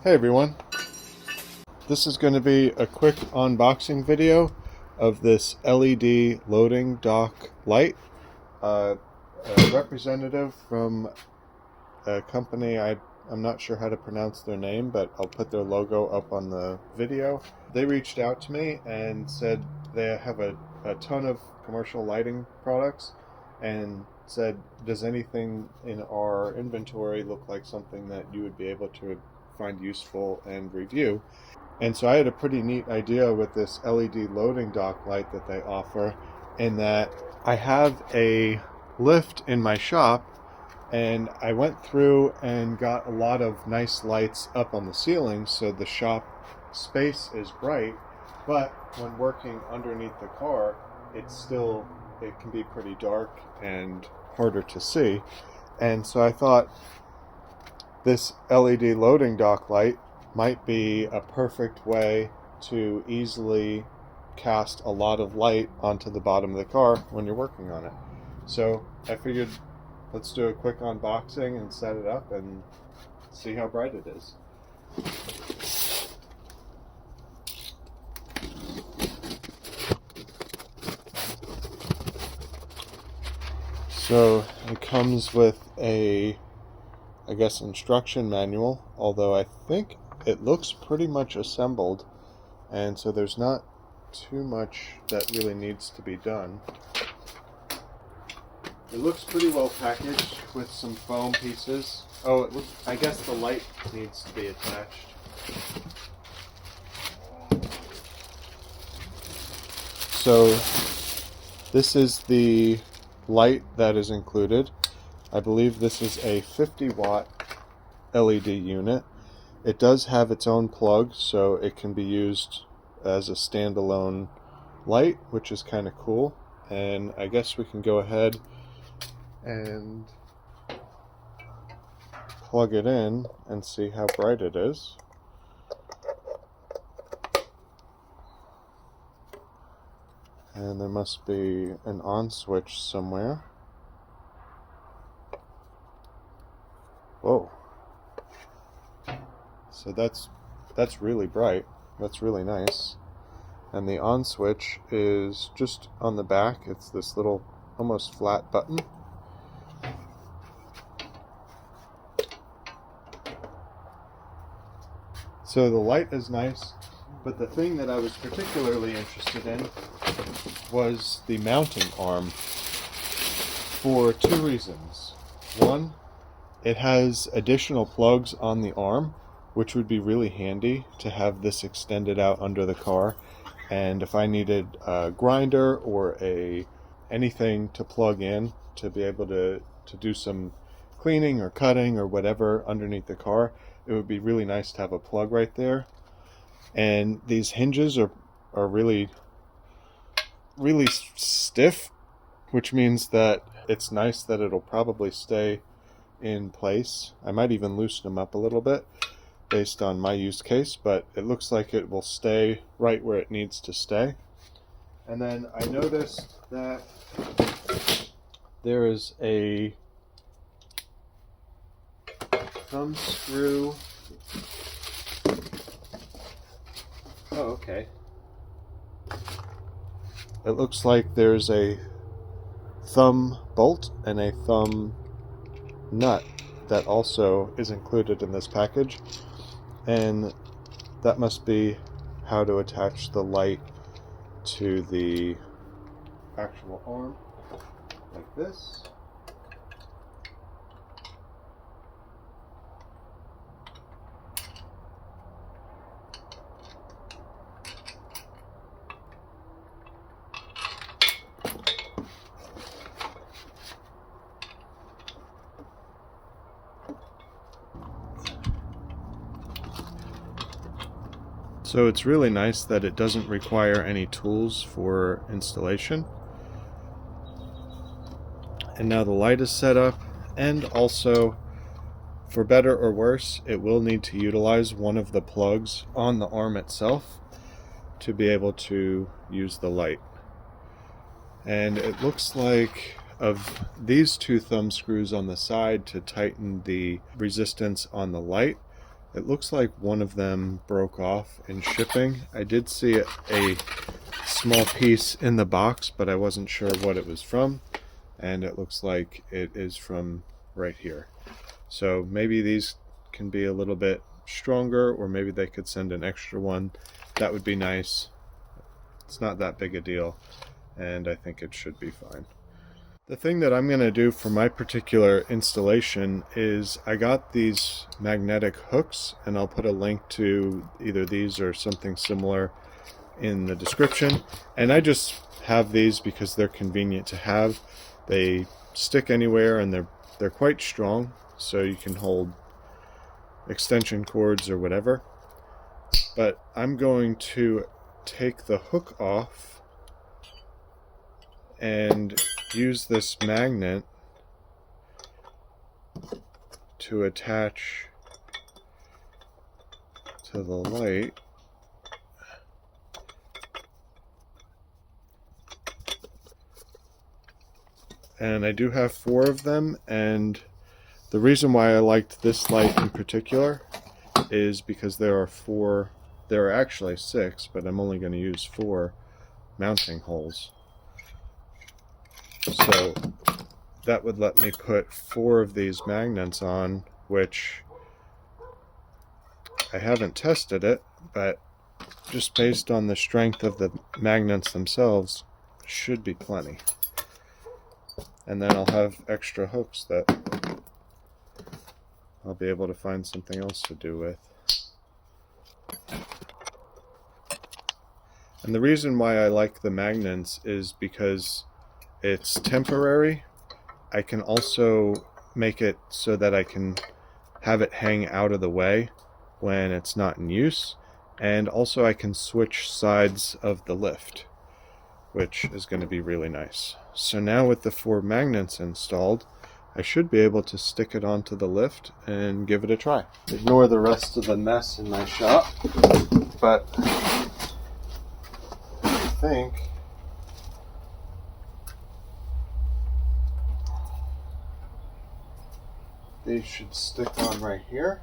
Hey everyone, this is going to be a quick unboxing video of this LED loading dock light. A representative from a company, I'm not sure how to pronounce their name, but I'll put their logo up on the video. They reached out to me and said they have a ton of commercial lighting products and said, does anything in our inventory look like something that you would be able to find useful and review? And so I had a pretty neat idea with this LED loading dock light that they offer, in that I have a lift in my shop and I went through and got a lot of nice lights up on the ceiling so the shop space is bright, but when working underneath the car it can be pretty dark and harder to see. And so I thought this LED loading dock light might be a perfect way to easily cast a lot of light onto the bottom of the car when you're working on it. So I figured let's do a quick unboxing and set it up and see how bright it is. So it comes with I guess instruction manual, although I think it looks pretty much assembled, and so there's not too much that really needs to be done. It looks pretty well packaged with some foam pieces. Oh, I guess the light needs to be attached. So this is the light that is included. I believe this is a 50-watt LED unit. It does have its own plug, so it can be used as a standalone light, which is kind of cool. And I guess we can go ahead and plug it in and see how bright it is. And there must be an on switch somewhere. Whoa. So that's really bright. That's really nice. And the on switch is just on the back. It's this little almost flat button. So the light is nice, but the thing that I was particularly interested in was the mounting arm for two reasons. One, it has additional plugs on the arm, which would be really handy to have this extended out under the car. And if I needed a grinder or anything to plug in to be able to do some cleaning or cutting or whatever underneath the car, it would be really nice to have a plug right there. And these hinges are really stiff, which means that it's nice that it'll probably stay in place. I might even loosen them up a little bit based on my use case, but it looks like it will stay right where it needs to stay. And then I noticed that there is a thumb screw. Oh, okay. It looks like there's a thumb bolt and a thumb nut that also is included in this package, and that must be how to attach the light to the actual arm, like this. So it's really nice that it doesn't require any tools for installation. And now the light is set up, and also, for better or worse, it will need to utilize one of the plugs on the arm itself to be able to use the light. And it looks like of these two thumb screws on the side to tighten the resistance on the light, It looks like one of them broke off in shipping. I did see a small piece in the box, but I wasn't sure what it was from, and it looks like it is from right here. So maybe these can be a little bit stronger, or maybe they could send an extra one. That would be nice. It's not that big a deal, and I think it should be fine. The thing that I'm going to do for my particular installation is I got these magnetic hooks, and I'll put a link to either these or something similar in the description. And I just have these because they're convenient to have. They stick anywhere, and they're quite strong, so you can hold extension cords or whatever. But I'm going to take the hook off and use this magnet to attach to the light. And I do have 4 of them, and the reason why I liked this light in particular is because there are actually 6, but I'm only going to use 4 mounting holes. So that would let me put 4 of these magnets on, which I haven't tested it, but just based on the strength of the magnets themselves, should be plenty. And then I'll have extra hooks that I'll be able to find something else to do with. And the reason why I like the magnets is because it's temporary. I can also make it so that I can have it hang out of the way when it's not in use. And also I can switch sides of the lift, which is going to be really nice. So now with the 4 magnets installed, I should be able to stick it onto the lift and give it a try. Ignore the rest of the mess in my shop, but I think these should stick on right here.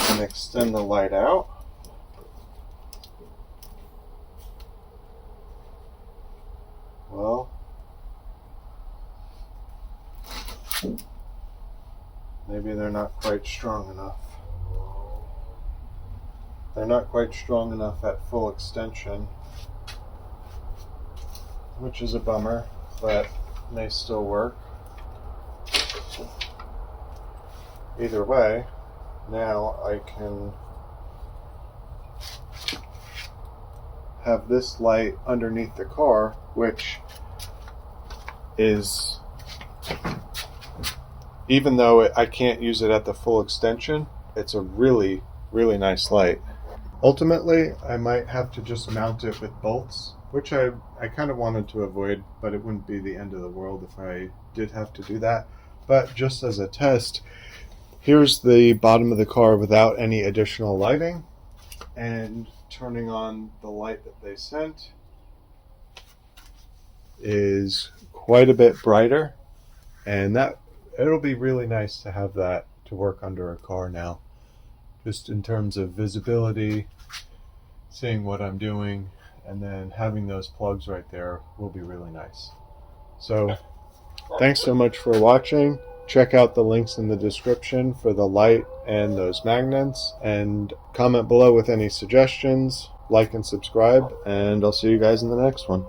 And extend the light out. Well, maybe they're not quite strong enough. They're not quite strong enough at full extension, which is a bummer, but may still work. Either way, now I can have this light underneath the car, which is, even though I can't use it at the full extension, it's a really, really nice light. Ultimately, I might have to just mount it with bolts, which I kind of wanted to avoid, but it wouldn't be the end of the world if I did have to do that. But just as a test, here's the bottom of the car without any additional lighting, and turning on the light that they sent is quite a bit brighter, and that it'll be really nice to have that to work under a car now, just in terms of visibility, seeing what I'm doing, and then having those plugs right there will be really nice. So thanks so much for watching. Check out the links in the description for the light and those magnets, and comment below with any suggestions, like and subscribe, and I'll see you guys in the next one.